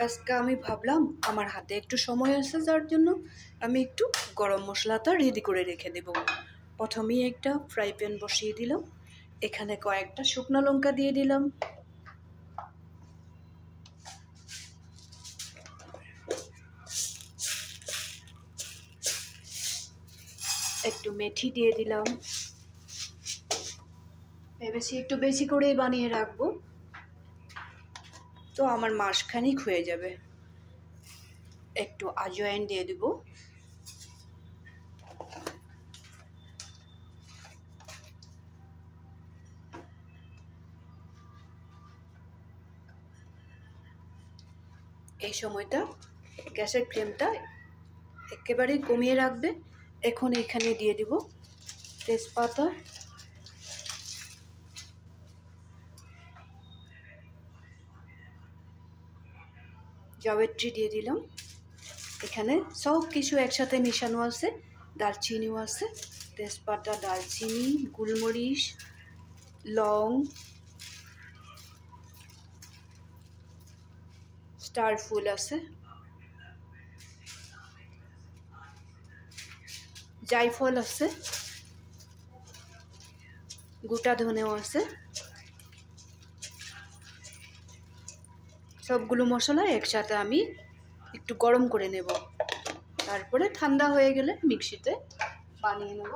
আজকে আমি ভাবলাম আমার হাতে একটু সময় আছে, যার জন্য আমি একটু গরম মশলাটা রেডি করে রেখে দেব। প্রথমেই একটা ফ্রাই প্যান বসিয়ে দিলাম, এখানে কয়েকটা শুকনো লঙ্কা দিয়ে দিলাম, একটু মেথি দিয়ে দিলাম। ভেবেছি একটু বেশি করেই বানিয়ে রাখবো, তো আমার মাসখানিক হয়ে যাবে। একটু আজওয়াইন দিয়ে দিব, এই সময়টা গ্যাসের ফ্লেমটা একেবারেই কমিয়ে রাখবে। এখন এখানে দিয়ে দিব তেজপাতা, জাবিত্রী দিয়ে দিলাম। এখানে সব কিছু একসাথে মিশানো আছে, দারচিনিও আছে, তেজপাতা, দারচিনি, গোলমরিচ, লং, স্টার ফুল আছে, জায়ফল আছে, গোটা ধনেও আছে। সবগুলো মশলা একসাথে আমি একটু গরম করে নেব, তারপরে ঠান্ডা হয়ে গেলে মিক্সিতে বানিয়ে নেব।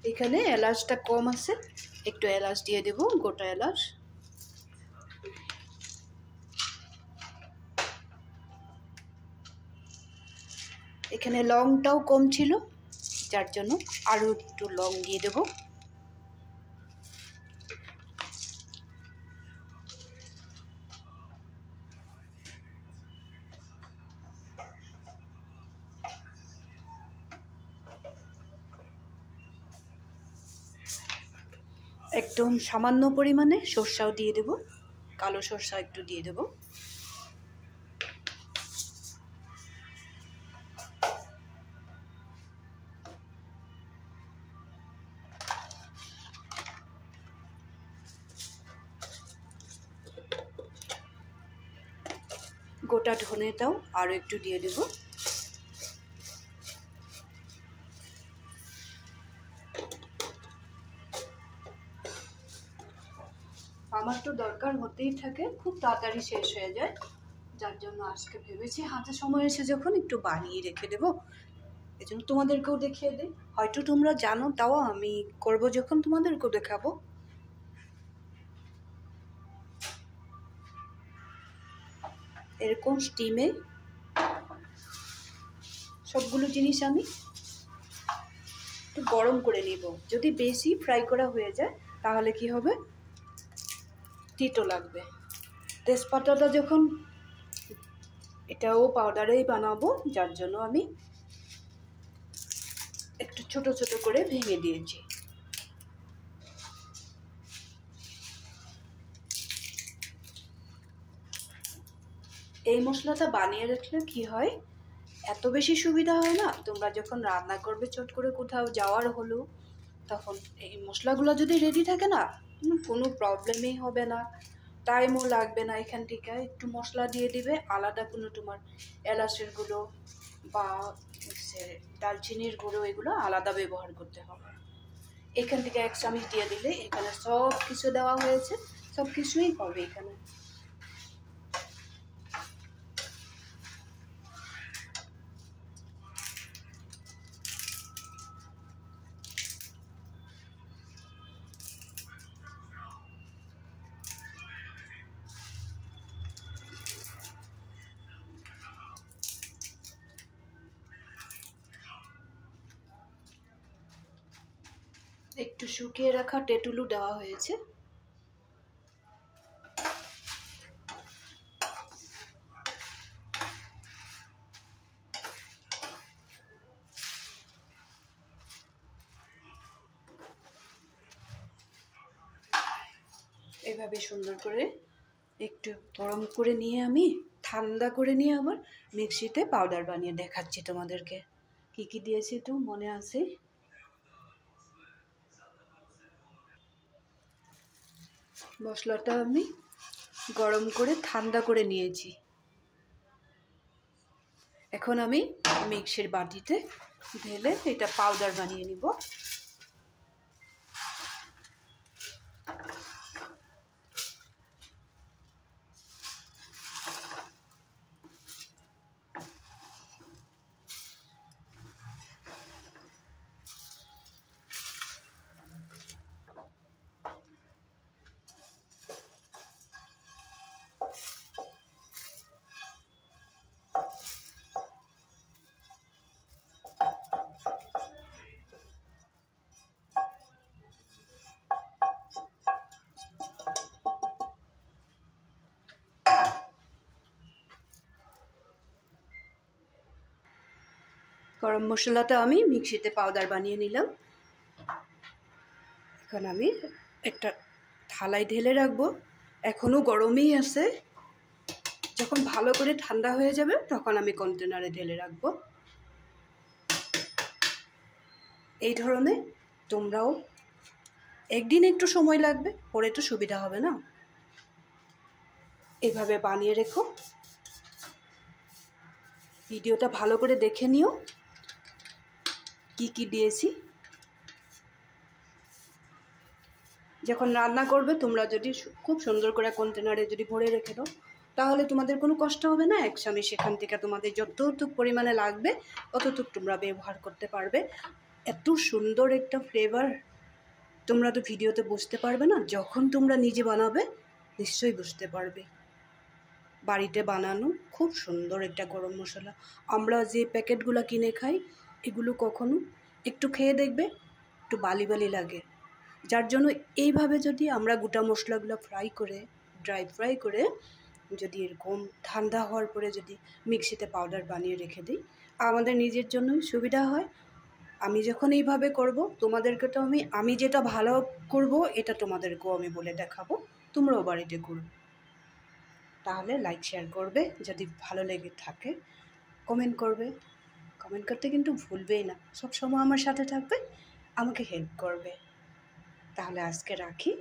এখানে এলাচটা কম আছে, একটু এলাচ দিয়ে দেব, গোটা এলাচ। এখানে লংটাও কম ছিল, যার জন্য আরও একটু লং দিয়ে দেব। একদম সামান্য পরিমাণে সরষাও দিয়ে দেব, কালো সরষা একটু দিয়ে দেব। গোটা ধনেটাও আরও একটু দিয়ে দেব। আমার তো দরকার হতেই থাকে, খুব তাড়াতাড়ি শেষ হয়ে যায়, যার জন্য আজকে ভেবেছি হাতে সময় এসে যখন একটু বানিয়ে রেখে দেবো, এই জন্য তোমাদেরকেও দেখিয়ে দিই। হয়তো তোমরা জানো, তাও আমি করব যখন তোমাদেরকেও দেখাবো। এরকম স্টিমে সবগুলো জিনিস আমি একটু গরম করে নিব। যদি বেশি ফ্রাই করা হয়ে যায় তাহলে কি হবে, তিতো লাগবে। তেজপাতাটা যখন এটাও পাউডারেই বানাবো, যার জন্য আমি একটু ছোট ছোট করে ভেঙে দিয়েছি। এই মশলাটা বানিয়ে রাখলে কি হয়, এত বেশি সুবিধা হয় না, তোমরা যখন রান্না করবে চট করে কোথাও যাওয়ার হলো, তখন এই মশলাগুলো যদি রেডি থাকে না, কোনো প্রবলেমই হবে না, টাইমও লাগবে না। এখান থেকে একটু মশলা দিয়ে দিবে, আলাদা কোনো তোমার এলাচের গুঁড়ো বা দালচিনির গুঁড়ো এগুলো আলাদা ব্যবহার করতে হবে। এখান থেকে 1 চামচ দিয়ে দিলে এখানে সব কিছু দেওয়া হয়েছে, সব কিছুই হবে এখানে। একটু শুকিয়ে রাখা তেঁতুলও দেওয়া হয়েছে। এভাবে সুন্দর করে একটু গরম করে নিয়ে আমি ঠান্ডা করে নিয়ে আবার মিক্সিতে পাউডার বানিয়ে দেখাচ্ছি তোমাদেরকে। কি কি দিয়েছি তো মনে আছে। মশলাটা আমি গরম করে ঠান্ডা করে নিয়েছি। এখন আমি মিক্সির বাটিতে ঢেলে এটা পাউডার বানিয়ে নিব। গরম মশলাটা আমি মিক্সিতে পাউডার বানিয়ে নিলাম। এখন আমি একটা থালায় ঢেলে রাখবো। এখনও গরমই আছে, যখন ভালো করে ঠান্ডা হয়ে যাবে তখন আমি কন্টেনারে ঢেলে রাখবো। এই ধরনের তোমরাও, একদিন একটু সময় লাগবে, পরে তো সুবিধা হবে না, এভাবে বানিয়ে রেখো। ভিডিওটা ভালো করে দেখে নিও কি কি দিয়েছি। যখন রান্না করবে তোমরা যদি খুব সুন্দর করে কন্টেনারে যদি ভরে রেখে দাও, তাহলে তোমাদের কোনো কষ্ট হবে না। একসঙ্গে সেখান থেকে তোমাদের যতটুকু পরিমাণে লাগবে ততটুকু তোমরা ব্যবহার করতে পারবে। এত সুন্দর একটা ফ্লেভার তোমরা তো ভিডিওতে বুঝতে পারবে না, যখন তোমরা নিজে বানাবে নিশ্চয়ই বুঝতে পারবে। বাড়িতে বানানো খুব সুন্দর একটা গরম মশলা। আমরা যে প্যাকেটগুলো কিনে খাই এগুলো কখনো একটু খেয়ে দেখবে একটু বালি বালি লাগে, যার জন্য এইভাবে যদি আমরা গোটা মশলাগুলো ড্রাই ফ্রাই করে যদি এরকম ঠান্ডা হওয়ার পরে যদি মিক্সিতে পাউডার বানিয়ে রেখে দিই, আমাদের নিজের জন্যই সুবিধা হয়। আমি যখন এইভাবে করব তোমাদেরকে তো আমি যেটা ভালো করব এটা তোমাদেরকেও আমি বলে দেখাবো, তোমরাও বাড়িতে করো। তাহলে লাইক শেয়ার করবে, যদি ভালো লেগে থাকে কমেন্ট করবে। কমেন্ট করতে কিন্তু ভুলবেই না, সব সময় আমার সাথে থাকবে, আমাকে হেল্প করবে। তাহলে আজকে রাখি।